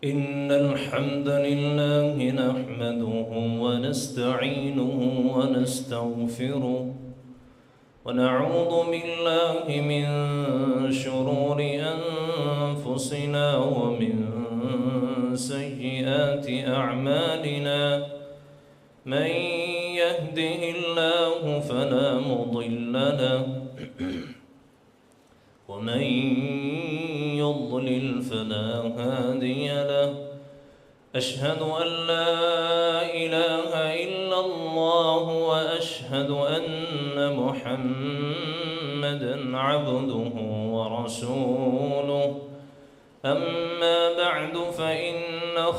إن الحمد لله نحمده ونستعينه ونستغفره ونعوذ بالله من شرور أنفسنا ومن سيئات أعمالنا من يهده الله فلا مضل له ومن يضلل فلا هادي له أشهد أن لا إله إلا الله وأشهد أن محمدًا عبده ورسوله أما بعد فإن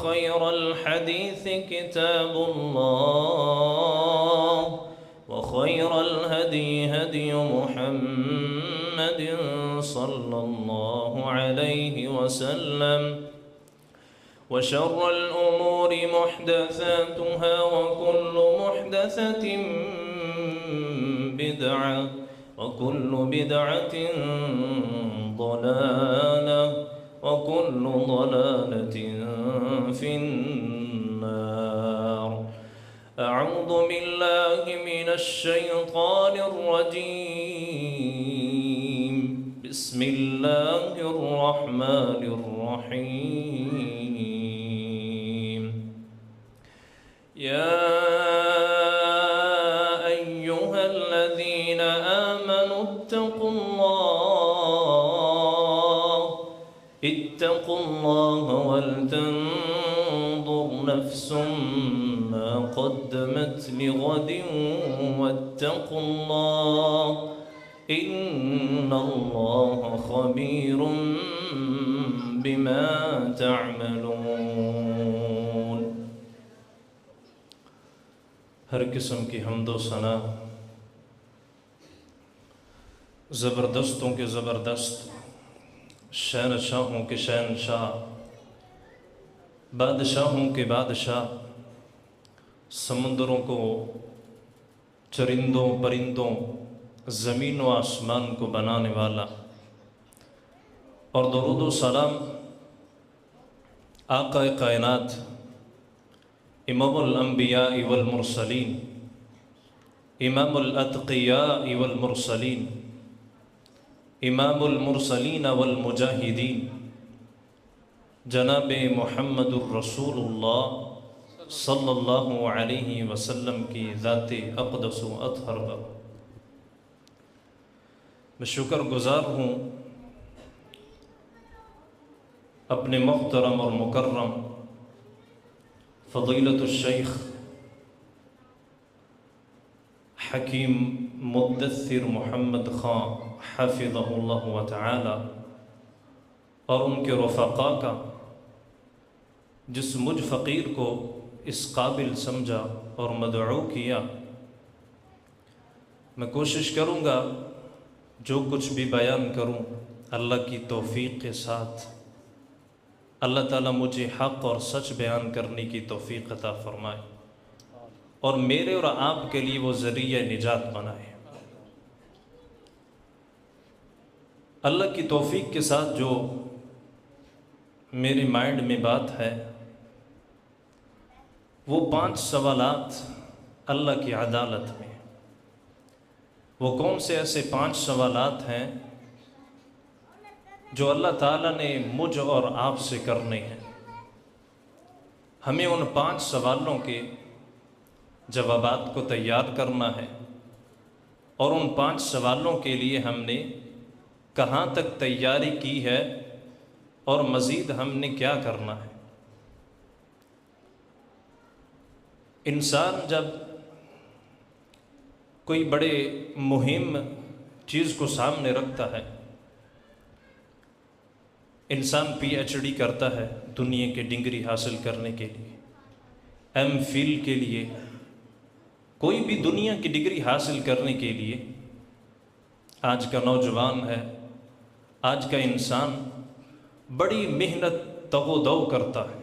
خير الحديث كتاب الله وخير الهدي هدي محمد صلى الله عليه وسلم وشر الأمور محدثاتها وكل محدثة بدعة وكل بدعة ضلالة وكل ضلالة في النار. أعوذ بالله من الشيطان الرجيم. بسم الله الرحمن الرحيم. يا أيها الذين آمنوا اتقوا الله ولتنظر نفس ما قدمت لغد واتقوا الله إن الله خبير بما تعملون. ہر قسم کی حمد و ثنا زبردستوں کے زبردست، شہنشاہوں کے شہنشاہ، بادشاہوں کے بادشاہ، سمندروں کو، چرندوں پرندوں، زمین و آسمان کو بنانے والا، اور درود و سلام آقا کائنات امام الانبیاء والمرسلین، امام الاتقیاء والمرسلین، امام المرسلین والمجاہدین، جناب محمد الرسول اللہ صلی اللہ علیہ وسلم کی ذات اقدس و اطہر پر میں شکر گزار ہوں اپنے محترم اور مکرم فضیلت الشیخ حکیم مدثر محمد خان حفظہ اللہ تعالی اور ان کے رفقاء کا، جس مجھ فقیر کو اس قابل سمجھا اور مدعو کیا. میں کوشش کروں گا جو کچھ بھی بیان کروں اللہ کی توفیق کے ساتھ. اللہ تعالیٰ مجھے حق اور سچ بیان کرنے کی توفیق عطا فرمائے اور میرے اور آپ کے لیے وہ ذریعہ نجات بنائے. اللہ کی توفیق کے ساتھ جو میرے مائنڈ میں بات ہے وہ 5 سوالات اللہ کی عدالت میں. وہ کون سے ایسے 5 سوالات ہیں جو اللہ تعالیٰ نے مجھ اور آپ سے کرنے ہیں. ہمیں ان 5 سوالوں کے جوابات کو تیار کرنا ہے اور ان 5 سوالوں کے لیے ہم نے کہاں تک تیاری کی ہے اور مزید ہم نے کیا کرنا ہے. انسان جب کوئی بڑے مہم چیز کو سامنے رکھتا ہے، انسان پی ایچ ڈی کرتا ہے دنیا کے ڈگری حاصل کرنے کے لیے، ایم فل کے لیے، کوئی بھی دنیا کی ڈگری حاصل کرنے کے لیے آج کا نوجوان ہے، آج کا انسان بڑی محنت تگ و دو کرتا ہے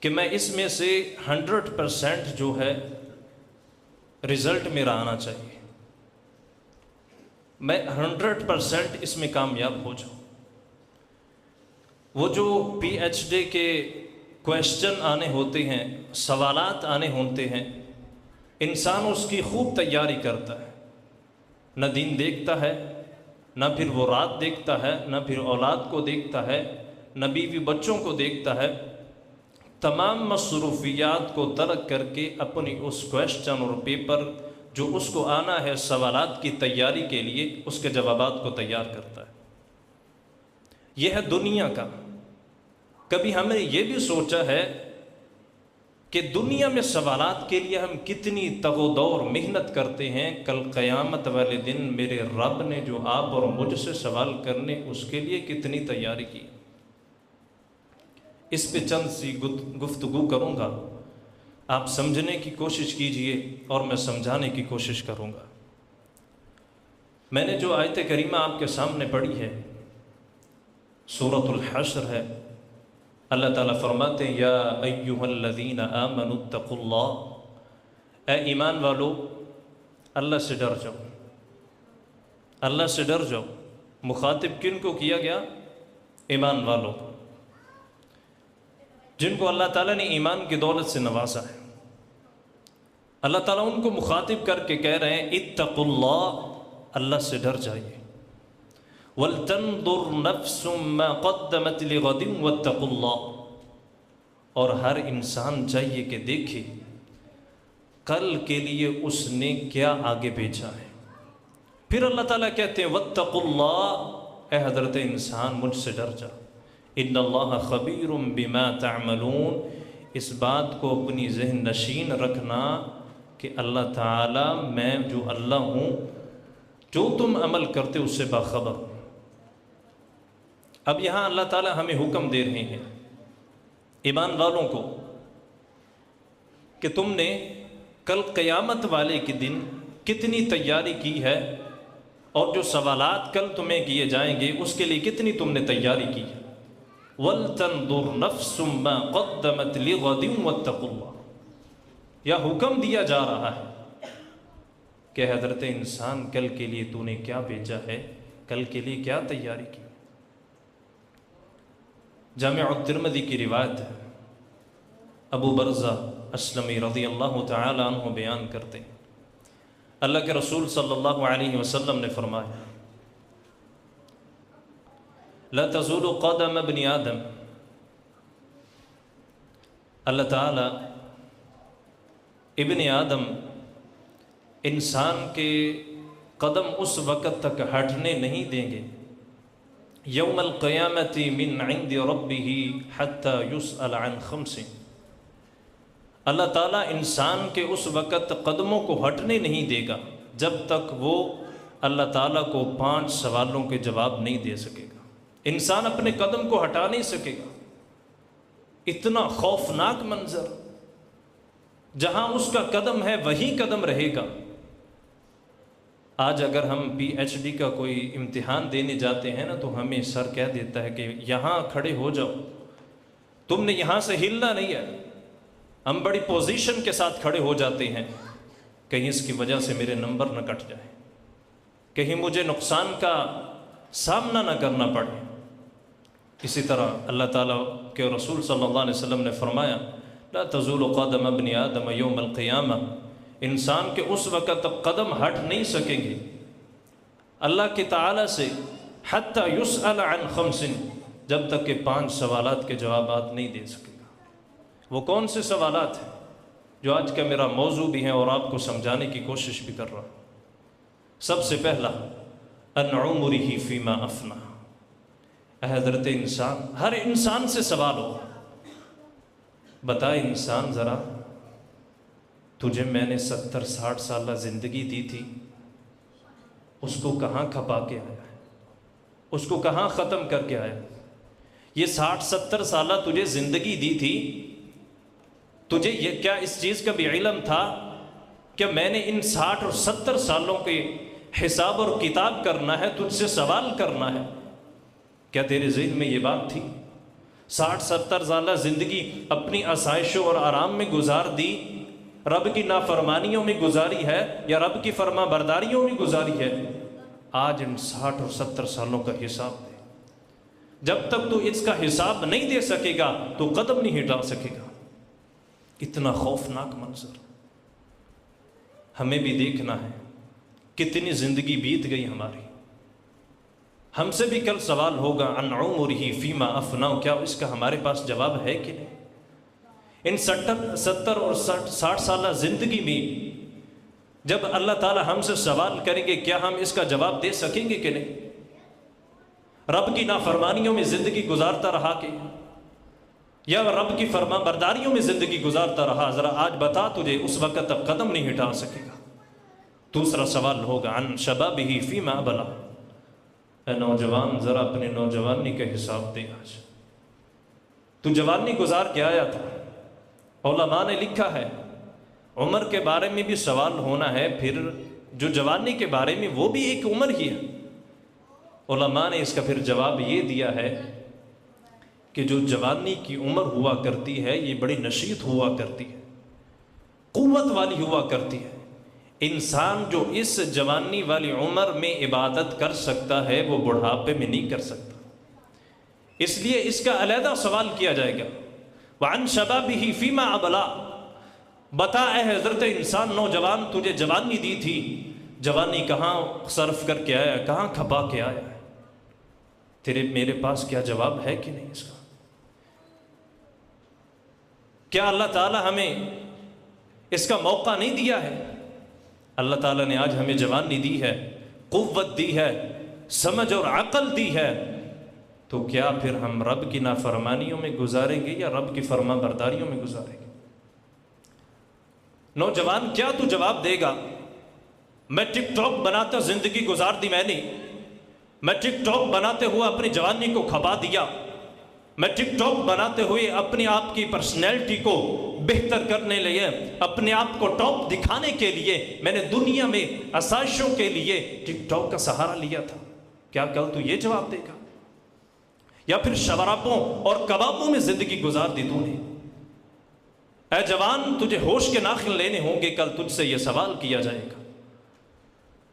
کہ میں اس میں سے 100% جو ہے رزلٹ میرا آنا چاہیے، میں 100% اس میں کامیاب ہو جاؤں. وہ جو پی ایچ ڈی کے کویشچن آنے ہوتے ہیں، سوالات آنے ہوتے ہیں، انسان اس کی خوب تیاری کرتا ہے، نہ دین دیکھتا ہے، نہ پھر وہ رات دیکھتا ہے، نہ پھر اولاد کو دیکھتا ہے، نہ بیوی بچوں کو دیکھتا ہے، تمام مصروفیات کو ترک کر کے اپنی اس کویشچن اور پیپر جو اس کو آنا ہے سوالات کی تیاری کے لیے، اس کے جوابات کو تیار کرتا ہے۔ یہ ہے دنیا کا۔ کبھی ہم نے یہ بھی سوچا ہے کہ دنیا میں سوالات کے لیے ہم کتنی تگ و دور محنت کرتے ہیں، کل قیامت والے دن میرے رب نے جو آپ اور مجھ سے سوال کرنے اس کے لیے کتنی تیاری کی؟ اس پہ چند سی گفتگو کروں گا، آپ سمجھنے کی کوشش کیجئے اور میں سمجھانے کی کوشش کروں گا۔ میں نے جو آیت کریمہ آپ کے سامنے پڑھی ہے سورۃ الحشر ہے۔ اللہ تعالیٰ فرماتے ہیں یا ایہا الذین آمنوا اتقوا اللہ، اے ایمان والو اللہ سے ڈر جاؤ، اللہ سے ڈر جاؤ۔ مخاطب کن کو کیا گیا؟ ایمان والوں کو، جن کو اللہ تعالیٰ نے ایمان کی دولت سے نوازا ہے۔ اللہ تعالیٰ ان کو مخاطب کر کے کہہ رہے ہیں اتقوا اللہ، اللہ سے ڈر جائیے۔ وَلْتَنْظُرْ نَفْسٌ مَّا قَدَّمَتْ لِغَدٍ وَاتَّقُوا اللَّهَ، اور ہر انسان چاہیے کہ دیکھے کل کے لیے اس نے کیا آگے بھیجا ہے۔ پھر اللہ تعالیٰ کہتے ہیں وَاتَّقُوا اللَّهَ، اے حضرت انسان مجھ سے ڈر جا۔ ان اللہ خبیر بما تعملون، اس بات کو اپنی ذہن نشین رکھنا کہ اللہ تعالیٰ میں جو اللہ ہوں، جو تم عمل کرتے اس سے باخبر ہوں۔ اب یہاں اللہ تعالیٰ ہمیں حکم دے رہے ہیں ایمان والوں کو کہ تم نے کل قیامت والے کے دن کتنی تیاری کی ہے، اور جو سوالات کل تمہیں کیے جائیں گے اس کے لیے کتنی تم نے تیاری کی ہے۔ وَلْتَنْظُرْ نَفْسٌ مَّا قَدَّمَتْ لِغَدٍ وَاتَّقُوا اللَّهَ، یا حکم دیا جا رہا ہے کہ حضرت انسان کل کے لیے تو نے کیا بھیجا ہے، کل کے لیے کیا تیاری کی۔ جامع الترمذی کی روایت ہے، ابو برزہ اسلمی رضی اللہ تعالی عنہ بیان کرتے ہیں اللہ کے رسول صلی اللہ علیہ وسلم نے فرمایا لا تزول قدم ابن آدم، اللہ تعالی ابن آدم انسان کے قدم اس وقت تک ہٹنے نہیں دیں گے یوم القیامت من عند ربہ حتی یسأل عن خمس، اللہ تعالیٰ انسان کے اس وقت قدموں کو ہٹنے نہیں دے گا جب تک وہ اللہ تعالیٰ کو 5 سوالوں کے جواب نہیں دے سکے گا۔ انسان اپنے قدم کو ہٹا نہیں سکے گا۔ اتنا خوفناک منظر، جہاں اس کا قدم ہے وہی قدم رہے گا۔ آج اگر ہم پی ایچ ڈی کا کوئی امتحان دینے جاتے ہیں نا تو ہمیں سر کہہ دیتا ہے کہ یہاں کھڑے ہو جاؤ، تم نے یہاں سے ہلنا نہیں ہے۔ ہم بڑی پوزیشن کے ساتھ کھڑے ہو جاتے ہیں، کہیں اس کی وجہ سے میرے نمبر نہ کٹ جائے، کہیں مجھے نقصان کا سامنا نہ کرنا پڑے۔ اسی طرح اللہ تعالیٰ کے رسول صلی اللہ علیہ وسلم نے فرمایا لا تزول قدم ابن آدم یوم القیامہ، انسان کے اس وقت تک قدم ہٹ نہیں سکیں گے اللہ کے تعالیٰ سے حتی یسأل عن خمس، جب تک کہ 5 سوالات کے جوابات نہیں دے سکے گا۔ وہ کون سے سوالات ہیں جو آج کا میرا موضوع بھی ہے اور آپ کو سمجھانے کی کوشش بھی کر رہا ہوں۔ سب سے پہلا عن عمرہ فیما افنی، حضرت انسان، ہر انسان سے سوال ہو، بتا انسان ذرا تجھے میں نے 70-60 سالہ زندگی دی تھی، اس کو کہاں کھپا کے آیا ہے، اس کو کہاں ختم کر کے آیا؟ یہ 60-70 سالہ تجھے زندگی دی تھی، تجھے یہ کیا اس چیز کا بھی علم تھا کہ میں نے ان 60 اور 70 سالوں کے حساب اور کتاب کرنا ہے، تجھ سے سوال کرنا ہے؟ کیا تیرے ذہن میں یہ بات تھی؟ 60-70 سالہ زندگی اپنی آسائشوں اور آرام میں گزار دی، رب کی نافرمانیوں میں گزاری ہے یا رب کی فرما برداریوں میں گزاری ہے؟ آج ان 60 اور 70 سالوں کا حساب دے۔ جب تک تو اس کا حساب نہیں دے سکے گا تو قدم نہیں ہٹا سکے گا۔ اتنا خوفناک منظر ہمیں بھی دیکھنا ہے۔ کتنی زندگی بیت گئی ہماری، ہم سے بھی کل سوال ہوگا عن عمرہ فیما افناہ، کیا اس کا ہمارے پاس جواب ہے کہ نہیں؟ ان 70 اور 60 سالہ زندگی میں جب اللہ تعالی ہم سے سوال کریں گے، کیا ہم اس کا جواب دے سکیں گے کہ نہیں؟ رب کی نافرمانیوں میں زندگی گزارتا رہا کہ یا رب کی فرما برداریوں میں زندگی گزارتا رہا؟ ذرا آج بتا تجھے، اس وقت تک قدم نہیں ہٹا سکے گا۔ دوسرا سوال ہوگا عن شبابہ فیما ابلا، اے نوجوان ذرا اپنے نوجوانی کا حساب دے۔ آج تو جوانی گزار کے آیا تھا، علماء نے لکھا ہے عمر کے بارے میں بھی سوال ہونا ہے، پھر جو جوانی کے بارے میں وہ بھی ایک عمر ہی ہے۔ علماء نے اس کا پھر جواب یہ دیا ہے کہ جو جوانی کی عمر ہوا کرتی ہے یہ بڑی نشیط ہوا کرتی ہے، قوت والی ہوا کرتی ہے۔ انسان جو اس جوانی والی عمر میں عبادت کر سکتا ہے وہ بڑھاپے میں نہیں کر سکتا، اس لیے اس کا علیحدہ سوال کیا جائے گا۔ وعن شبابہ فیما ابلا، بتا اے حضرت انسان نوجوان، تجھے جوانی دی تھی، جوانی کہاں صرف کر کے آیا، کہاں کھپا کے آیا ہے؟ تیرے میرے پاس کیا جواب ہے کہ نہیں اس کا؟ کیا اللہ تعالی ہمیں اس کا موقع نہیں دیا ہے؟ اللہ تعالیٰ نے آج ہمیں جوانی دی ہے، قوت دی ہے، سمجھ اور عقل دی ہے، تو کیا پھر ہم رب کی نافرمانیوں میں گزاریں گے یا رب کی فرما برداریوں میں گزاریں گے؟ نوجوان کیا تو جواب دے گا؟ میں ٹک ٹاک بناتا زندگی گزار دی میں ٹک ٹاک بناتے ہوئے اپنی جوانی کو کھپا دیا، میں ٹک ٹاک بناتے ہوئے اپنے آپ کی پرسنالٹی کو بہتر کرنے لیے، اپنے آپ کو ٹاپ دکھانے کے لیے میں نے دنیا میں آسائشوں کے لیے ٹک ٹاک کا سہارا لیا تھا۔ کیا کل تو یہ جواب دے گا؟ یا پھر شرابوں اور کبابوں میں زندگی گزار دی تو نے؟ اے جوان تجھے ہوش کے ناخن لینے ہوں گے، کل تجھ سے یہ سوال کیا جائے گا۔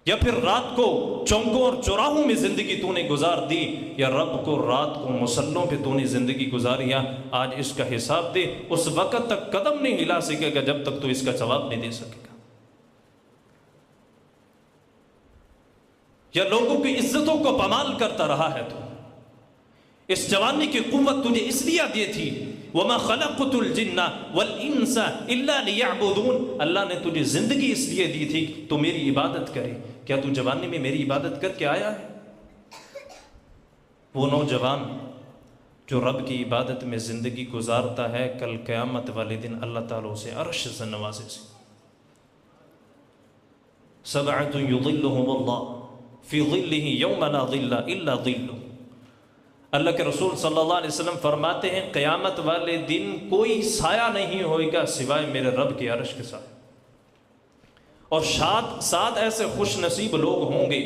یا پھر رات کو چوکوں اور چوراہوں میں زندگی تو نے گزار دی، یا رب کو رات کو مصلوں پہ تو نے زندگی گزاری؟ آج اس کا حساب دے، اس وقت تک قدم نہیں ہلا سکے گا جب تک تو اس کا جواب نہیں دے سکے گا۔ یا لوگوں کی عزتوں کو پامال کرتا رہا ہے تو اس جوانی کی قوت تجھے اس لیے دی تھی، وَمَا خَلَقْتُ الْجِنَّ وَالْإِنسَ إِلَّا لِيَعْبُدُونَ، اللہ نے تجھے زندگی اس لیے دی تھی تو میری عبادت کرے۔ کیا تو جوانی میں میری عبادت کر کے آیا ہے؟ وہ نوجوان جو رب کی عبادت میں زندگی گزارتا ہے، کل قیامت والے دن اللہ تعالیٰ اسے عرش سے نوازے سے۔ سبعۃ یظلھم اللہ فی ظلہ یوم لا ظل الا ظلہ، اللہ کے رسول صلی اللہ علیہ وسلم فرماتے ہیں قیامت والے دن کوئی سایہ نہیں ہوئے گا سوائے میرے رب کے عرش کے سائے، اور سات ایسے خوش نصیب لوگ ہوں گے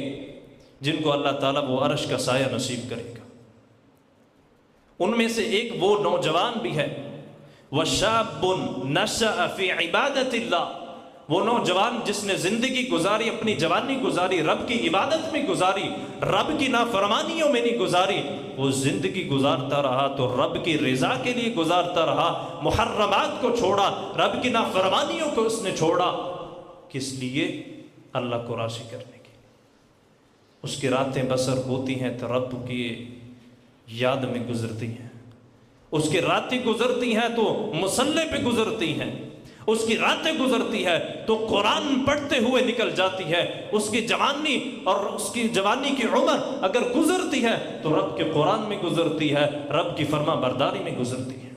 جن کو اللہ تعالیٰ وہ عرش کا سایہ نصیب کرے گا۔ ان میں سے ایک وہ نوجوان بھی ہے، وَشَابٌ نَشَأَ فِي عِبَادَةِ اللَّهِ، وہ نوجوان جس نے زندگی گزاری، اپنی جوانی گزاری رب کی عبادت میں گزاری، رب کی نافرمانیوں میں نہیں گزاری۔ وہ زندگی گزارتا رہا تو رب کی رضا کے لیے گزارتا رہا، محرمات کو چھوڑا، رب کی نافرمانیوں کو اس نے چھوڑا، کس لیے؟ اللہ کو راضی کرنے کے لیے۔ اس کی راتیں بسر ہوتی ہیں تو رب کی یاد میں گزرتی ہیں، اس کی راتیں گزرتی ہیں تو مصلی پہ گزرتی ہیں، اس کی راتیں گزرتی ہے تو قرآن پڑھتے ہوئے نکل جاتی ہے، اس کی جوانی اور اس کی جوانی کی عمر اگر گزرتی ہے تو رب کے قرآن میں گزرتی ہے، رب کی فرما برداری میں گزرتی ہے۔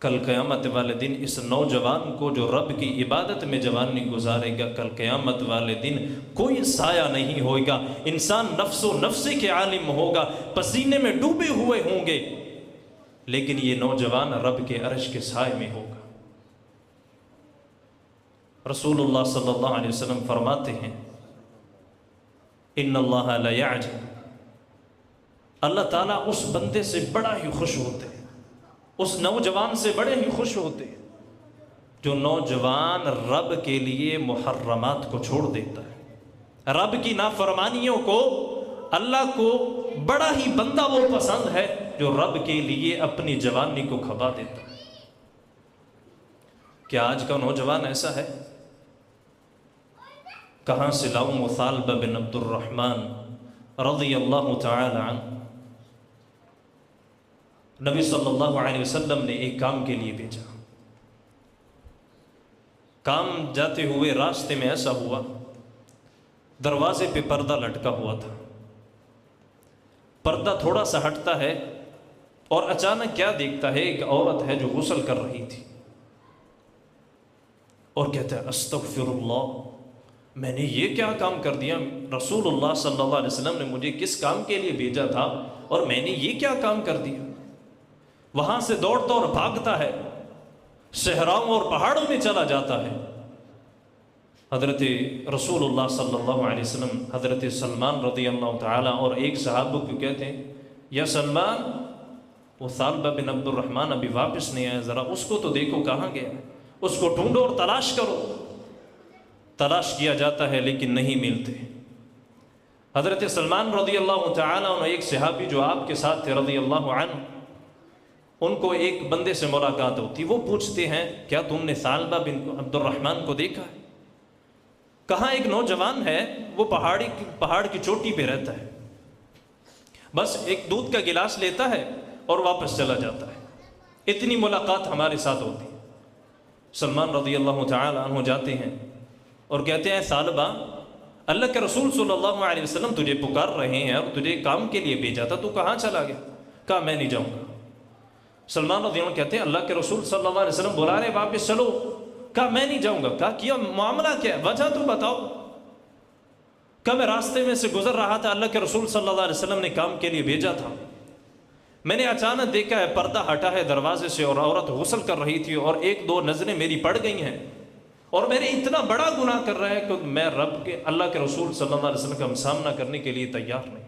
کل قیامت والے دن اس نوجوان کو جو رب کی عبادت میں جوانی گزارے گا، کل قیامت والے دن کوئی سایہ نہیں ہوئے گا، انسان نفس و نفسی کے عالم ہوگا، پسینے میں ڈوبے ہوئے ہوں گے، لیکن یہ نوجوان رب کے عرش کے سائے میں ہوگا۔ رسول اللہ صلی اللہ علیہ وسلم فرماتے ہیں ان اللہ لا یعجب، اللہ تعالیٰ اس بندے سے بڑا ہی خوش ہوتے ہیں، اس نوجوان سے بڑے ہی خوش ہوتے ہیں جو نوجوان رب کے لیے محرمات کو چھوڑ دیتا ہے، رب کی نافرمانیوں کو اللہ کو بڑا ہی بندہ وہ پسند ہے جو رب کے لیے اپنی جوانی کو کھپا دیتا ہے۔ کیا آج کا نوجوان ایسا ہے؟ کہاں سے لاؤں مثالبہ بن عبد الرحمن رضی اللہ تعالی عنہ، نبی صلی اللہ علیہ وسلم نے ایک کام کے لیے بھیجا۔ کام جاتے ہوئے راستے میں ایسا ہوا، دروازے پہ پردہ لٹکا ہوا تھا، پردہ تھوڑا سا ہٹتا ہے اور اچانک کیا دیکھتا ہے، ایک عورت ہے جو غسل کر رہی تھی، اور کہتا ہے استغفر اللہ، میں نے یہ کیا کام کر دیا؟ رسول اللہ صلی اللہ علیہ وسلم نے مجھے کس کام کے لیے بھیجا تھا اور میں نے یہ کیا کام کر دیا؟ وہاں سے دوڑتا اور بھاگتا ہے، صحراؤں اور پہاڑوں میں چلا جاتا ہے۔ حضرت رسول اللہ صلی اللہ علیہ وسلم حضرت سلمان رضی اللہ تعالیٰ اور ایک صحابہ کو کہتے ہیں، یا سلمان، وہ ثعلبہ بن عبد الرحمن ابھی واپس نہیں آیا، ذرا اس کو تو دیکھو کہاں گیا، اس کو ڈھونڈو اور تلاش کرو۔ تلاش کیا جاتا ہے لیکن نہیں ملتے۔ حضرت سلمان رضی اللہ تعالیٰ عنہ، ایک صحابی جو آپ کے ساتھ تھے رضی اللہ عنہ، ان کو ایک بندے سے ملاقات ہوتی، وہ پوچھتے ہیں کیا تم نے ثعلبہ بن عبد الرحمن کو دیکھا ہے؟ کہاں ایک نوجوان ہے، وہ پہاڑ کی چوٹی پہ رہتا ہے، بس ایک دودھ کا گلاس لیتا ہے اور واپس چلا جاتا ہے۔ اتنی ملاقات ہمارے ساتھ ہوتی ہے۔ سلمان رضی اللہ تعالی عنہ جاتے ہیں اور کہتے ہیں ثعلبہ، اللہ کے رسول صلی اللہ علیہ وسلم تجھے پکار رہے ہیں اور تجھے کام کے لیے بھیجا تھا، تو کہاں چلا گیا؟ کہا میں نہیں جاؤں گا۔ سلمان رضی اللہ عنہ کہتے ہیں اللہ کے رسول صلی اللہ علیہ وسلم بلا رہے واپس چلو، کہا میں نہیں جاؤں گا۔ کہا کیا معاملہ کیا ہے، وجہ تو بتاؤ۔ کہا میں راستے میں سے گزر رہا تھا، اللہ کے رسول صلی اللہ علیہ وسلم نے کام کے لیے بھیجا تھا، میں نے اچانک دیکھا ہے پردہ ہٹا ہے دروازے سے اور عورت غسل کر رہی تھی، اور ایک دو نظریں میری پڑ گئی ہیں، اور میں نے اتنا بڑا گناہ کر رہا ہے کہ میں رب کے اللہ کے رسول صلی اللہ علیہ وسلم کا سامنا کرنے کے لیے تیار نہیں۔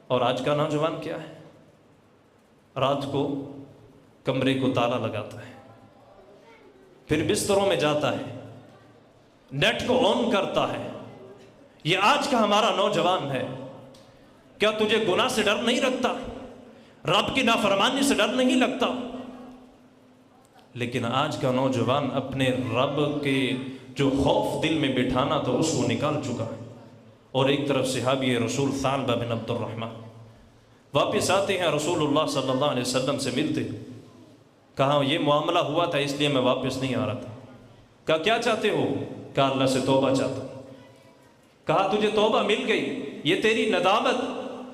اور آج کا نوجوان کیا ہے؟ رات کو کمرے کو تالا لگاتا ہے، پھر بستروں میں جاتا ہے، نیٹ کو آن کرتا ہے۔ یہ آج کا ہمارا نوجوان ہے۔ کیا تجھے گناہ سے ڈر نہیں لگتا؟ رب کی نافرمانی سے ڈر نہیں لگتا؟ لیکن آج کا نوجوان اپنے رب کے جو خوف دل میں بٹھانا تھا اس کو نکال چکا ہے۔ اور ایک طرف صحابی رسول ثعلبہ بن عبد الرحمن واپس آتے ہیں، رسول اللہ صلی اللہ علیہ وسلم سے ملتے، کہا یہ معاملہ ہوا تھا اس لیے میں واپس نہیں آ رہا تھا۔ کہا کیا چاہتے ہو؟ کہا اللہ سے توبہ چاہتا ہوں۔ کہا تجھے توبہ مل گئی، یہ تیری ندامت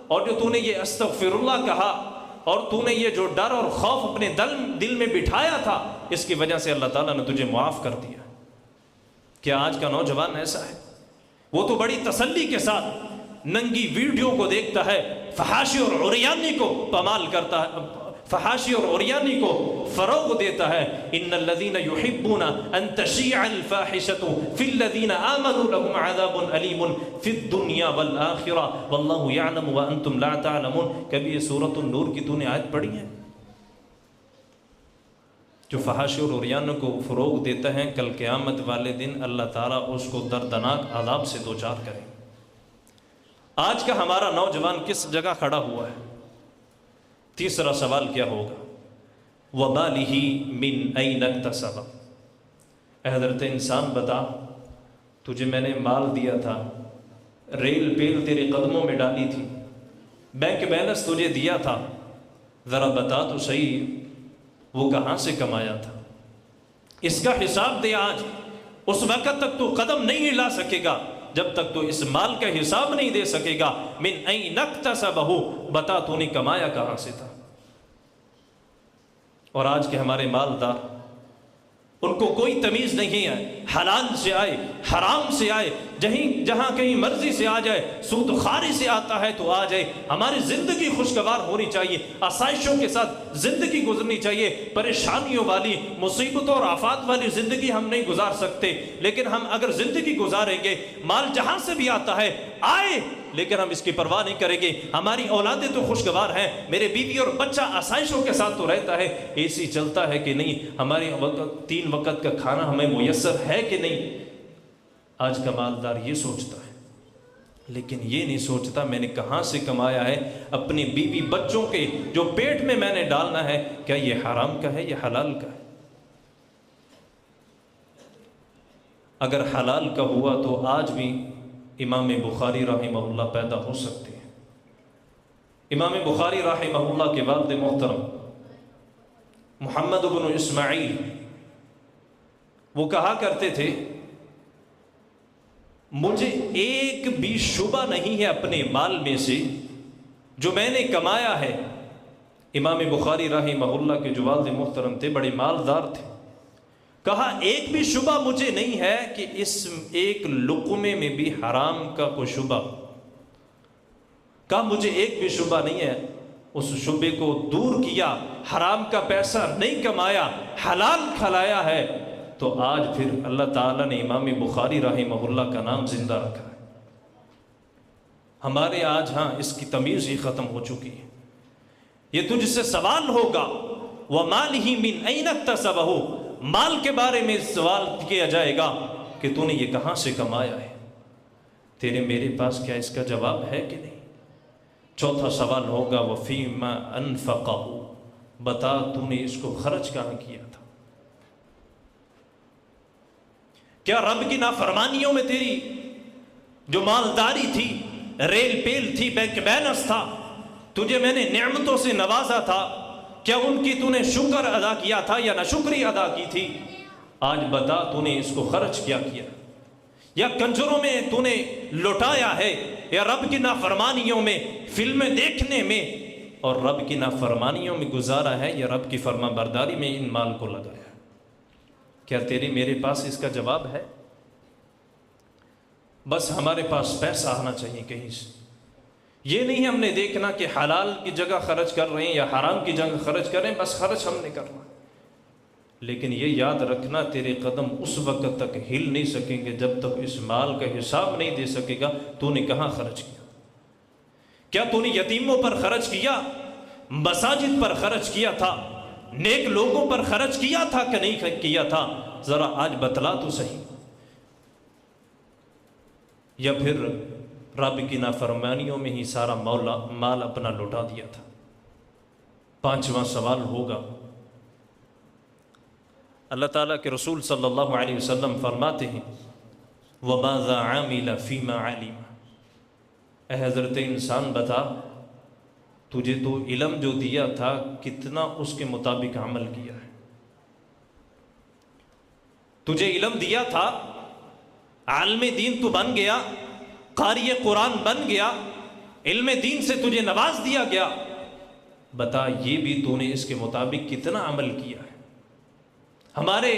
اور جو تو نے یہ استغفر اللہ کہا اور تو نے یہ جو ڈر اور خوف اپنے دل میں بٹھایا تھا، اس کی وجہ سے اللہ تعالیٰ نے تجھے معاف کر دیا۔ کیا آج کا نوجوان ایسا ہے؟ وہ تو بڑی تسلی کے ساتھ ننگی ویڈیو کو دیکھتا ہے، فحاشی اور عریانی کو پامال کرتا ہے، فحاشی اور عریانی کو فروغ دیتا ہے۔ ان الذين يحبون ان تشيع الفاحشة في الذين آمنوا لهم عذاب أليم في الدنيا والآخرة والله يعلم وأنتم لا تعلمون۔ کبھی یہ سورۃ النور کی تو نے آیت پڑھی ہے؟ جو فحاشی اور عریانی کو فروغ دیتا ہے، کل قیامت والے دن اللہ تعالیٰ اس کو دردناک عذاب سے دوچار کرے۔ آج کا ہمارا نوجوان کس جگہ کھڑا ہوا ہے؟ تیسرا سوال کیا ہوگا؟ وَمَالِهِ مِنْ أَيْنَ اكْتَسَبَ۔ اے حضرت انسان بتا، تجھے میں نے مال دیا تھا، ریل پیل تیرے قدموں میں ڈالی تھی، بینک بیلنس تجھے دیا تھا، ذرا بتا تو صحیح وہ کہاں سے کمایا تھا؟ اس کا حساب دے آج۔ اس وقت تک تو قدم نہیں ہلا سکے گا جب تک تو اس مال کا حساب نہیں دے سکے گا۔ من این اکتسبہ، بتا تو نے کمایا کہاں سے تھا؟ اور آج کے ہمارے مالدار، ان کو کوئی تمیز نہیں ہے، حلال سے آئے حرام سے آئے، جہاں کہیں مرضی سے آ جائے، سود خواری سے آتا ہے تو آ جائے۔ ہماری زندگی خوشگوار ہونی چاہیے، آسائشوں کے ساتھ زندگی گزرنی چاہیے۔ پریشانیوں والی، مصیبتوں اور آفات والی زندگی ہم نہیں گزار سکتے، لیکن ہم اگر زندگی گزاریں گے، مال جہاں سے بھی آتا ہے آئے، لیکن ہم اس کی پرواہ نہیں کریں گے۔ ہماری اولادیں تو خوشگوار ہیں، میرے بیوی اور بچہ آسائشوں کے ساتھ تو رہتا ہے، اے سی چلتا ہے کہ نہیں، ہماری 3 وقت کا کھانا ہمیں میسر ہے کہ نہیں۔ آج کا مالدار یہ سوچتا ہے، لیکن یہ نہیں سوچتا میں نے کہاں سے کمایا ہے، اپنی بیوی بچوں کے جو پیٹ میں میں نے ڈالنا ہے، کیا یہ حرام کا ہے یا حلال کا ہے؟ اگر حلال کا ہوا تو آج بھی امام بخاری رحمہ اللہ پیدا ہو سکتے ہیں۔ امام بخاری رحمہ اللہ کے والد محترم محمد بن اسماعیل وہ کہا کرتے تھے، مجھے ایک بھی شبہ نہیں ہے اپنے مال میں سے جو میں نے کمایا ہے۔ امام بخاری رحمہ اللہ کے جو والد محترم تھے بڑے مالدار تھے، کہا ایک بھی شبہ مجھے نہیں ہے کہ اس ایک لقمے میں بھی حرام کا کوئی شبہ، کہا مجھے ایک بھی شبہ نہیں ہے۔ اس شبے کو دور کیا، حرام کا پیسہ نہیں کمایا، حلال کھلایا ہے، تو آج پھر اللہ تعالیٰ نے امام بخاری رحمہ اللہ کا نام زندہ رکھا ہے۔ ہمارے آج ہاں اس کی تمیز ہی ختم ہو چکی ہے۔ یہ تجھ سے سوال ہوگا وَمَالِهِ مِنْ أَيْنَ اكْتَسَبَهُ، مال کے بارے میں سوال کیا جائے گا کہ تو نے یہ کہاں سے کمایا ہے۔ تیرے میرے پاس کیا اس کا جواب ہے کہ نہیں؟ چوتھا سوال ہوگا وَفِيمَا أَنفَقَهُ، بتا تو نے اس کو خرچ کہاں کیا تھا؟ کیا رب کی نافرمانیوں میں تیری جو مالداری تھی، ریل پیل تھی، بینک بیلنس تھا، تجھے میں نے نعمتوں سے نوازا تھا، کیا ان کی تو نے شکر ادا کیا تھا یا ناشکری ادا کی تھی؟ آج بتا تو نے اس کو خرچ کیا کیا، یا کنجروں میں تو نے لوٹایا ہے، یا رب کی نافرمانیوں میں، فلمیں دیکھنے میں اور رب کی نافرمانیوں میں گزارا ہے، یا رب کی فرما برداری میں ان مال کو لگایا؟ کیا تیرے میرے پاس اس کا جواب ہے؟ بس ہمارے پاس پیسہ آنا چاہیے کہیں سے، یہ نہیں ہم نے دیکھنا کہ حلال کی جگہ خرچ کر رہے ہیں یا حرام کی جگہ خرچ کر رہے ہیں، بس خرچ ہم نے کرنا۔ لیکن یہ یاد رکھنا تیرے قدم اس وقت تک ہل نہیں سکیں گے جب تک اس مال کا حساب نہیں دے سکے گا تو نے کہاں خرچ کیا۔ کیا تو نے یتیموں پر خرچ کیا، مساجد پر خرچ کیا تھا، نیک لوگوں پر خرچ کیا تھا کہ نہیں کیا تھا؟ ذرا آج بتلا تو صحیح۔ یا پھر رب کی نافرمانیوں میں ہی سارا مال اپنا لوٹا دیا تھا؟ پانچواں سوال ہوگا، اللہ تعالیٰ کے رسول صلی اللہ علیہ وسلم فرماتے ہیں وَمَاذَا عَامِلَ فِيمَا عَلِمَ، اے حضرت انسان بتا تجھے تو علم جو دیا تھا کتنا اس کے مطابق عمل کیا ہے؟ تجھے علم دیا تھا، عالم دین تو بن گیا، قاری قرآن بن گیا، علم دین سے تجھے نواز دیا گیا، بتا یہ بھی تو نے اس کے مطابق کتنا عمل کیا ہے؟ ہمارے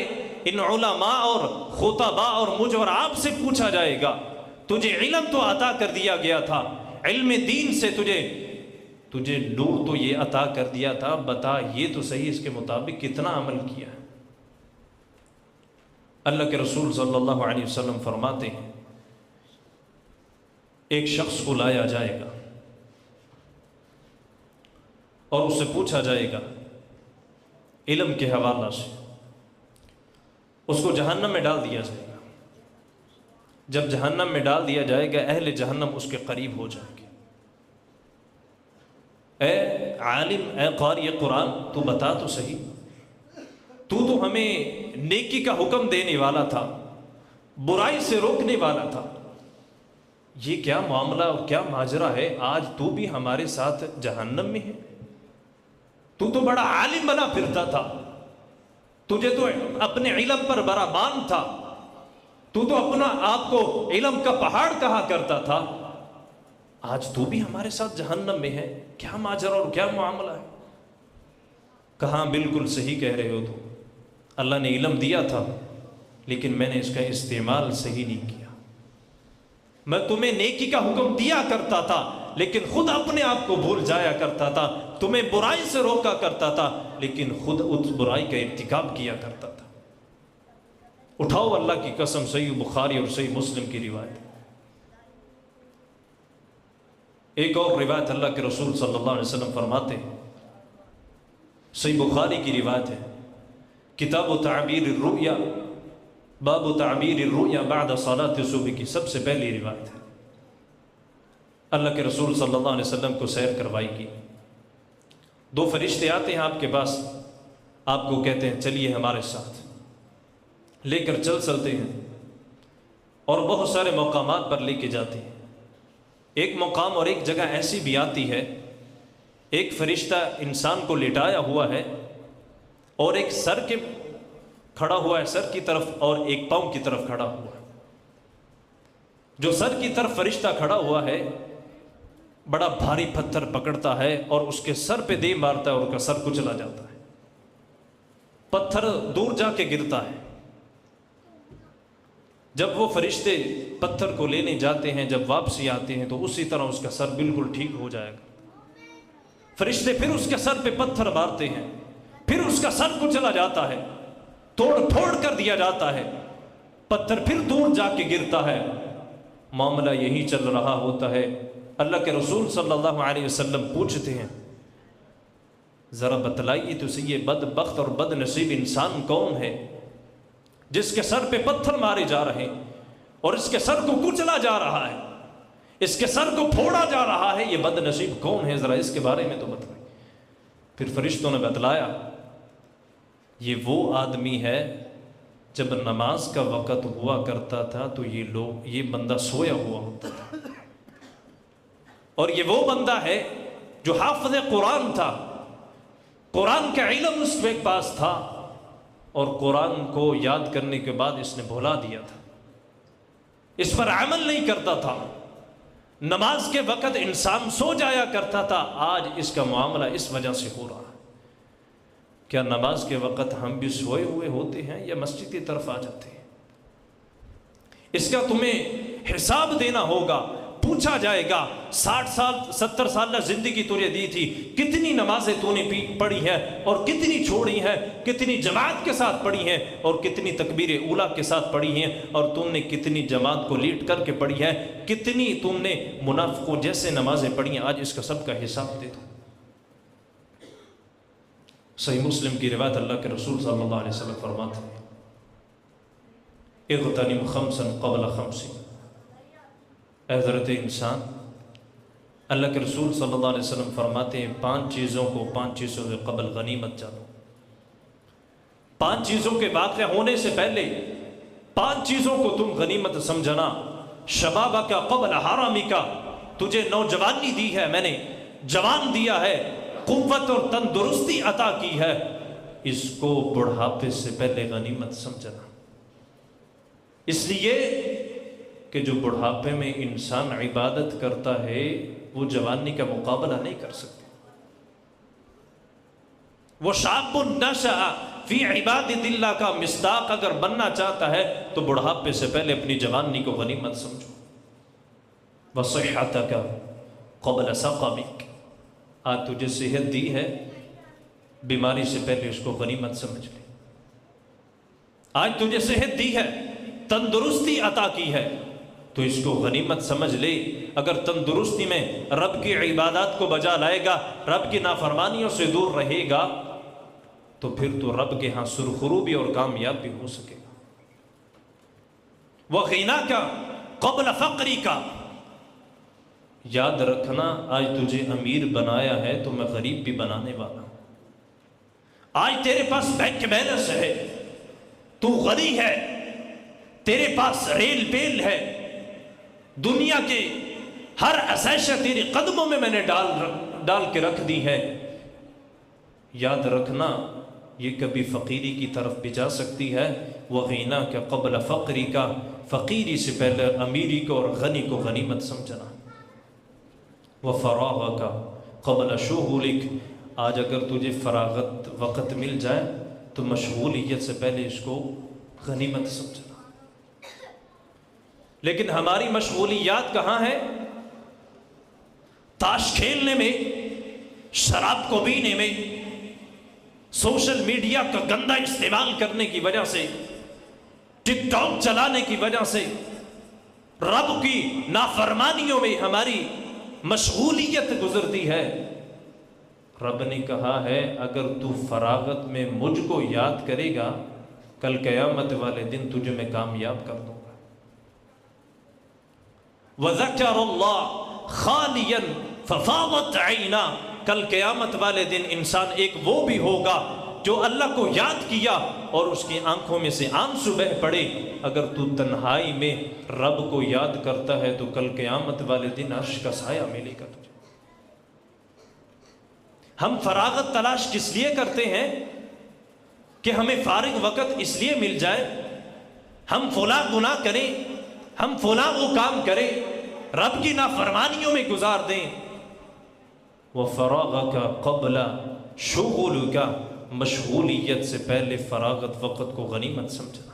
ان علماء اور خطباء اور مجھ اور آپ سے پوچھا جائے گا، تجھے علم تو عطا کر دیا گیا تھا، علم دین سے تجھے نور تو یہ عطا کر دیا تھا، بتا یہ تو صحیح اس کے مطابق کتنا عمل کیا ہے؟ اللہ کے رسول صلی اللہ علیہ وسلم فرماتے ہیں ایک شخص کو لایا جائے گا اور اس سے پوچھا جائے گا علم کے حوالہ سے، اس کو جہنم میں ڈال دیا جائے گا۔ جب جہنم میں ڈال دیا جائے گا اہل جہنم اس کے قریب ہو جائیں گے، اے عالم، اے قاری قرآن، تو بتا تو صحیح، تو ہمیں نیکی کا حکم دینے والا تھا، برائی سے روکنے والا تھا، یہ کیا معاملہ اور کیا ماجرا ہے؟ آج تو بھی ہمارے ساتھ جہنم میں ہے۔ تو بڑا عالم بنا پھرتا تھا، تجھے تو اپنے علم پر بڑا مان تھا، تو اپنا آپ کو علم کا پہاڑ کہا کرتا تھا، آج تو بھی ہمارے ساتھ جہنم میں ہے، کیا ماجرا اور کیا معاملہ ہے؟ کہاں بالکل صحیح کہہ رہے ہو، تو اللہ نے علم دیا تھا لیکن میں نے اس کا استعمال صحیح نہیں کیا۔ میں تمہیں نیکی کا حکم دیا کرتا تھا لیکن خود اپنے آپ کو بھول جایا کرتا تھا، تمہیں برائی سے روکا کرتا تھا لیکن خود اس برائی کا ارتکاب کیا کرتا تھا۔ اٹھاؤ اللہ کی قسم، صحیح بخاری اور صحیح مسلم کی روایت۔ ایک اور روایت اللہ کے رسول صلی اللہ علیہ وسلم فرماتے ہیں، صحیح بخاری کی روایت ہے، کتاب و تعبیر الرؤیا، باب تعبیر الرؤیا بعد صلاۃ الصبح کی سب سے پہلی روایت ہے۔ اللہ کے رسول صلی اللہ علیہ وسلم کو سیر کروائی کی. 2 فرشتے آتے ہیں آپ کے پاس، آپ کو کہتے ہیں چلیے ہمارے ساتھ، لے کر چلتے ہیں اور بہت سارے مقامات پر لے کے جاتے ہیں. ایک مقام اور ایک جگہ ایسی بھی آتی ہے، ایک فرشتہ انسان کو لٹایا ہوا ہے اور ایک سر کے کھڑا ہوا ہے سر کی طرف اور ایک پاؤں کی طرف کھڑا ہوا ہے. جو سر کی طرف فرشتہ کھڑا ہوا ہے بڑا بھاری پتھر پکڑتا ہے اور اس کے سر پہ دے مارتا ہے اور اس کا سر کچلا جاتا ہے. پتھر دور جا کے گرتا ہے. جب وہ فرشتے پتھر کو لینے جاتے ہیں، جب واپسی آتے ہیں تو اسی طرح اس کا سر بالکل ٹھیک ہو جائے گا. فرشتے پھر اس کے سر پہ پتھر مارتے ہیں، پھر اس کا سر کچلا جاتا ہے، توڑ پھوڑ کر دیا جاتا ہے، پتھر پھر دور جا کے گرتا ہے. معاملہ یہی چل رہا ہوتا ہے. اللہ کے رسول صلی اللہ علیہ وسلم پوچھتے ہیں ذرا بتلائیے تو صحیح، یہ بدبخت اور بد نصیب انسان کون ہے جس کے سر پہ پتھر مارے جا رہے ہیں اور اس کے سر کو کچلا جا رہا ہے، اس کے سر کو پھوڑا جا رہا ہے؟ یہ بد نصیب کون ہے؟ ذرا اس کے بارے میں تو بتائیں. پھر فرشتوں نے بتلایا یہ وہ آدمی ہے جب نماز کا وقت ہوا کرتا تھا تو یہ بندہ سویا ہوا ہوتا تھا، اور یہ وہ بندہ ہے جو حافظ قرآن تھا، قرآن کا علم اس کے پاس تھا اور قرآن کو یاد کرنے کے بعد اس نے بھلا دیا تھا، اس پر عمل نہیں کرتا تھا. نماز کے وقت انسان سو جایا کرتا تھا، آج اس کا معاملہ اس وجہ سے ہو رہا ہے. کیا نماز کے وقت ہم بھی سوئے ہوئے ہوتے ہیں یا مسجد کی طرف آ جاتے ہیں؟ اس کا تمہیں حساب دینا ہوگا. پوچھا جائے گا 60 سال 70 سال زندگی تجھے دی تھی، کتنی نمازیں تو نے پڑھی ہیں اور کتنی چھوڑی ہیں، کتنی جماعت کے ساتھ پڑھی ہیں اور کتنی تکبیر اولیٰ کے ساتھ پڑھی ہیں، اور تم نے کتنی جماعت کو لیٹ کر کے پڑھی ہے، کتنی تم نے منافقوں جیسے نمازیں پڑھی ہیں. آج اس کا سب کا حساب دے دو. صحیح مسلم کی روایت اللہ کے رسول صلی اللہ علیہ وسلم فرماتے ہیں اغتنم خمسا قبل خمس. اے حضرت انسان، اللہ کے رسول صلی اللہ علیہ وسلم فرماتے ہیں 5 چیزوں کو 5 چیزوں سے قبل غنیمت جانو. 5 چیزوں کے واقع ہونے سے پہلے 5 چیزوں کو تم غنیمت سمجھنا. شبابہ کا قبل حرامی کا، تجھے نوجوانی دی ہے، میں نے جوان دیا ہے، قوت اور تندرستی عطا کی ہے، اس کو بڑھاپے سے پہلے غنیمت سمجھنا. اس لیے کہ جو بڑھاپے میں انسان عبادت کرتا ہے وہ جوانی کا مقابلہ نہیں کر سکتا. وہ شاب نشأ فی عبادت اللہ کا مصداق اگر بننا چاہتا ہے تو بڑھاپے سے پہلے اپنی جوانی کو غنیمت سمجھو. وصحتک قبل سقمک، آج تجھے صحت دی ہے، بیماری سے پہلے اس کو غنیمت سمجھ لے. آج تجھے صحت دی ہے، تندرستی عطا کی ہے، تو اس کو غنیمت سمجھ لے. اگر تندرستی میں رب کی عبادات کو بجا لائے گا، رب کی نافرمانیوں سے دور رہے گا، تو پھر تو رب کے ہاں سرخروبی اور کامیاب بھی ہو سکے گا. وَغِنَاكَ قَبْلَ فَقْرِكَ، یاد رکھنا آج تجھے امیر بنایا ہے تو میں غریب بھی بنانے والا ہوں. آج تیرے پاس بینک بیلنس ہے، تو غنی ہے، تیرے پاس ریل بیل ہے، دنیا کے ہر آسائش تیرے قدموں میں نے ڈال کے رکھ دی ہے. یاد رکھنا یہ کبھی فقیری کی طرف بھی جا سکتی ہے. وَغِنَاكَ قَبْلَ فَقْرِكَ، فقیری سے پہلے امیری کو اور غنی کو غنیمت سمجھنا. وَفَرَاغَكَ قَبْلَ شُغُلِكَ، آج اگر تجھے فراغت وقت مل جائے تو مشغولیت سے پہلے اس کو غنیمت سمجھنا. لیکن ہماری مشغولیات کہاں ہیں؟ تاش کھیلنے میں، شراب کو پینے میں، سوشل میڈیا کا گندا استعمال کرنے کی وجہ سے، ٹک ٹاک چلانے کی وجہ سے، رب کی نافرمانیوں میں ہماری مشغولیت گزرتی ہے. رب نے کہا ہے اگر تو فراغت میں مجھ کو یاد کرے گا، کل قیامت والے دن تجھے میں کامیاب کر دوں گا. وَذَكَرَ اللَّهَ خالیا ففاضت عینا، کل قیامت والے دن انسان ایک وہ بھی ہوگا جو اللہ کو یاد کیا اور اس کی آنکھوں میں سے آنسو بہہ پڑے۔ اگر تو تنہائی میں رب کو یاد کرتا ہے تو کل قیامت والے دن عرش کا سایہ ملے گا تجھے۔ ہم فراغت تلاش کس لیے کرتے ہیں؟ کہ ہمیں فارغ وقت اس لیے مل جائے، ہم فلاں گناہ کریں، ہم فلاں وہ کام کریں، رب کی نافرمانیوں میں گزار دیں۔ وَفَرَاغَكَ قَبْلَ شُغُلِكَ، مشغولیت سے پہلے فراغت وقت کو غنیمت سمجھنا۔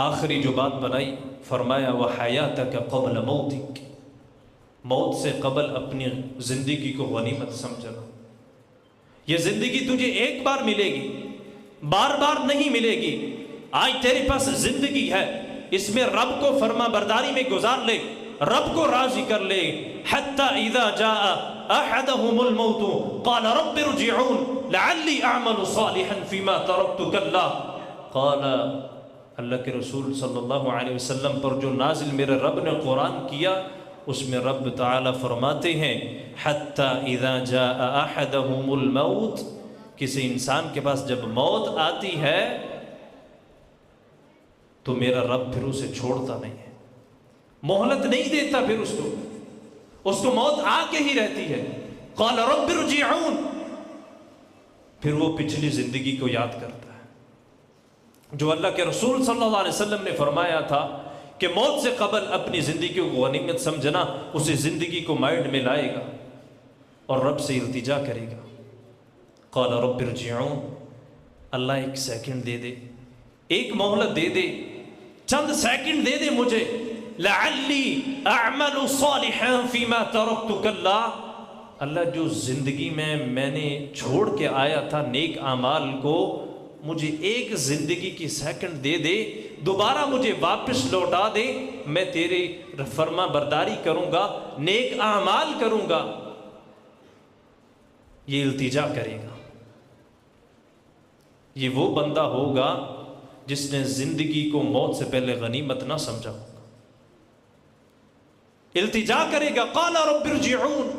آخری جو بات بنائی، فرمایا وَحَيَاتَكَ قَبْلَ مَوْتِكَ، موت سے قبل اپنی زندگی کو غنیمت سمجھنا۔ یہ زندگی تجھے ایک بار ملے گی، بار بار نہیں ملے گی۔ آج تیرے پاس زندگی ہے، اس میں رب کو فرما برداری میں گزار لے، رب کو راضی کر لے۔ حتی اذا جاء احدهم الموت قال رب ارجعون لعلی اعمل صالحا فيما تركت كلا، قال، اللہ کے رسول صلی اللہ علیہ وسلم پر جو نازل میرے رب نے قرآن کیا، اس میں رب تعالی فرماتے ہیں حتی اذا جاء احدهم الموت، کسی انسان کے پاس جب موت آتی ہے تو میرا رب پھر اسے چھوڑتا نہیں ہے، مہلت نہیں دیتا، پھر اس کو موت آ کے ہی رہتی ہے۔ قال رب ارجعون، پھر وہ پچھلی زندگی کو یاد کرتا ہے۔ جو اللہ کے رسول صلی اللہ علیہ وسلم نے فرمایا تھا کہ موت سے قبل اپنی زندگی کو غنیمت سمجھنا، اسے زندگی کو مائنڈ میں لائے گا اور رب سے التجا کرے گا۔ قال رب ارجعون، اللہ ایک سیکنڈ دے دے، ایک مہلت دے دے، چند سیکنڈ دے دے مجھے، لعلی اعمل صالحا فیما ترکت کلا، اللہ جو زندگی میں نے چھوڑ کے آیا تھا نیک اعمال کو، مجھے ایک زندگی کی سیکنڈ دے دے، دوبارہ مجھے واپس لوٹا دے، میں تیرے فرما برداری کروں گا، نیک اعمال کروں گا۔ یہ التجا کرے گا۔ یہ وہ بندہ ہوگا جس نے زندگی کو موت سے پہلے غنیمت نہ سمجھا ہوگا، التجا کرے گا، قال رب ارجعون۔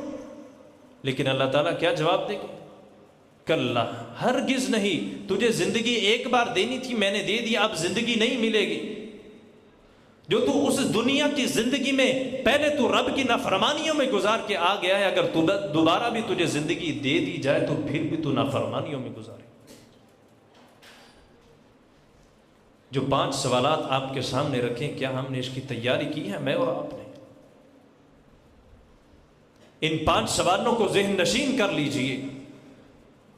لیکن اللہ تعالیٰ کیا جواب دے گا؟ کلا، ہرگز نہیں، تجھے زندگی ایک بار دینی تھی، میں نے دے دی، اب زندگی نہیں ملے گی۔ جو تو اس دنیا کی زندگی میں پہلے تو رب کی نافرمانیوں میں گزار کے آ گیا ہے، اگر دوبارہ بھی تجھے زندگی دے دی جائے تو پھر بھی تو نافرمانیوں میں گزارے۔ جو 5 سوالات آپ کے سامنے رکھیں، کیا ہم نے اس کی تیاری کی ہے، میں اور آپ نے؟ ان 5 سوالوں کو ذہن نشین کر لیجئے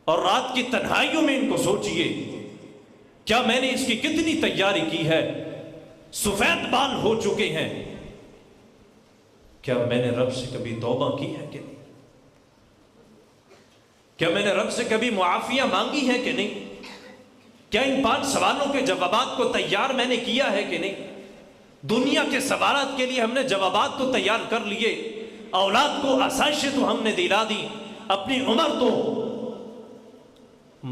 اور رات کی تنہائیوں میں ان کو سوچئے، کیا میں نے اس کی کتنی تیاری کی ہے؟ سفید بال ہو چکے ہیں، کیا میں نے رب سے کبھی توبہ کی ہے کہ نہیں؟ کیا میں نے رب سے کبھی معافیاں مانگی ہے کہ نہیں؟ کیا ان 5 سوالوں کے جوابات کو تیار میں نے کیا ہے کہ نہیں؟ دنیا کے سوالات کے لیے ہم نے جوابات تو تیار کر لیے، اولاد کو آسائشیں تو ہم نے دلا دی، اپنی عمر تو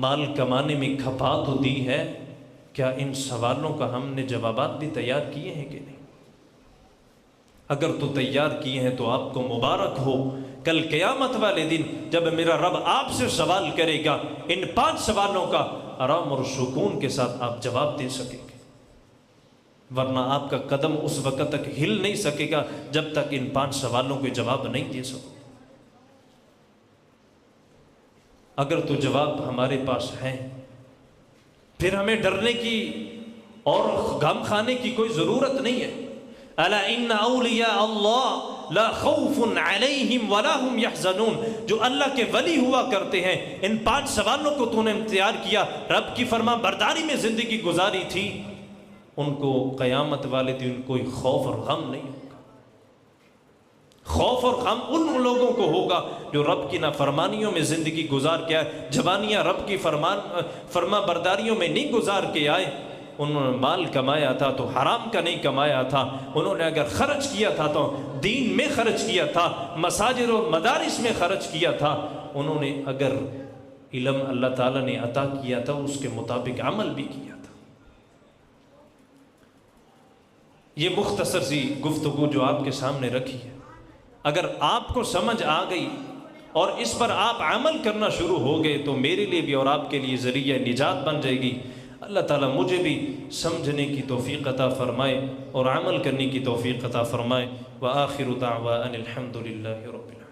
مال کمانے میں کھپا تو دی ہے، کیا ان سوالوں کا ہم نے جوابات بھی تیار کیے ہیں کہ نہیں؟ اگر تو تیار کیے ہیں تو آپ کو مبارک ہو، کل قیامت والے دن جب میرا رب آپ سے سوال کرے گا، ان 5 سوالوں کا آرام اور سکون کے ساتھ آپ جواب دے سکیں گے، ورنہ آپ کا قدم اس وقت تک ہل نہیں سکے گا جب تک ان 5 سوالوں کے جواب نہیں دے سکو۔ اگر تو جواب ہمارے پاس ہیں، پھر ہمیں ڈرنے کی اور غم کھانے کی کوئی ضرورت نہیں ہے۔ الا ان اولیاء اللہ لا خوف علیہم ولا هم يحزنون، جو اللہ کے ولی ہوا کرتے ہیں، ان 5 سوالوں کو تو نے اختیار کیا، رب کی فرما برداری میں زندگی گزاری تھی، ان کو قیامت والے دن کوئی خوف اور غم نہیں ہوگا۔ خوف اور غم ان لوگوں کو ہوگا جو رب کی نافرمانیوں میں زندگی گزار کے آئے، جوانیاں رب کی فرما برداریوں میں نہیں گزار کے آئے۔ انہوں نے مال کمایا تھا تو حرام کا نہیں کمایا تھا، انہوں نے اگر خرچ کیا تھا تو دین میں خرچ کیا تھا، مساجد و مدارس میں خرچ کیا تھا، انہوں نے اگر علم اللہ تعالیٰ نے عطا کیا تھا اس کے مطابق عمل بھی کیا تھا۔ یہ مختصر سی گفتگو جو آپ کے سامنے رکھی ہے، اگر آپ کو سمجھ آ گئی اور اس پر آپ عمل کرنا شروع ہو گئے تو میرے لیے بھی اور آپ کے لیے ذریعہ نجات بن جائے گی۔ اللہ تعالیٰ مجھے بھی سمجھنے کی توفیق عطا فرمائے اور عمل کرنے کی توفیق عطا فرمائے۔ وآخر دعوانا الحمد للہ رب العالمین۔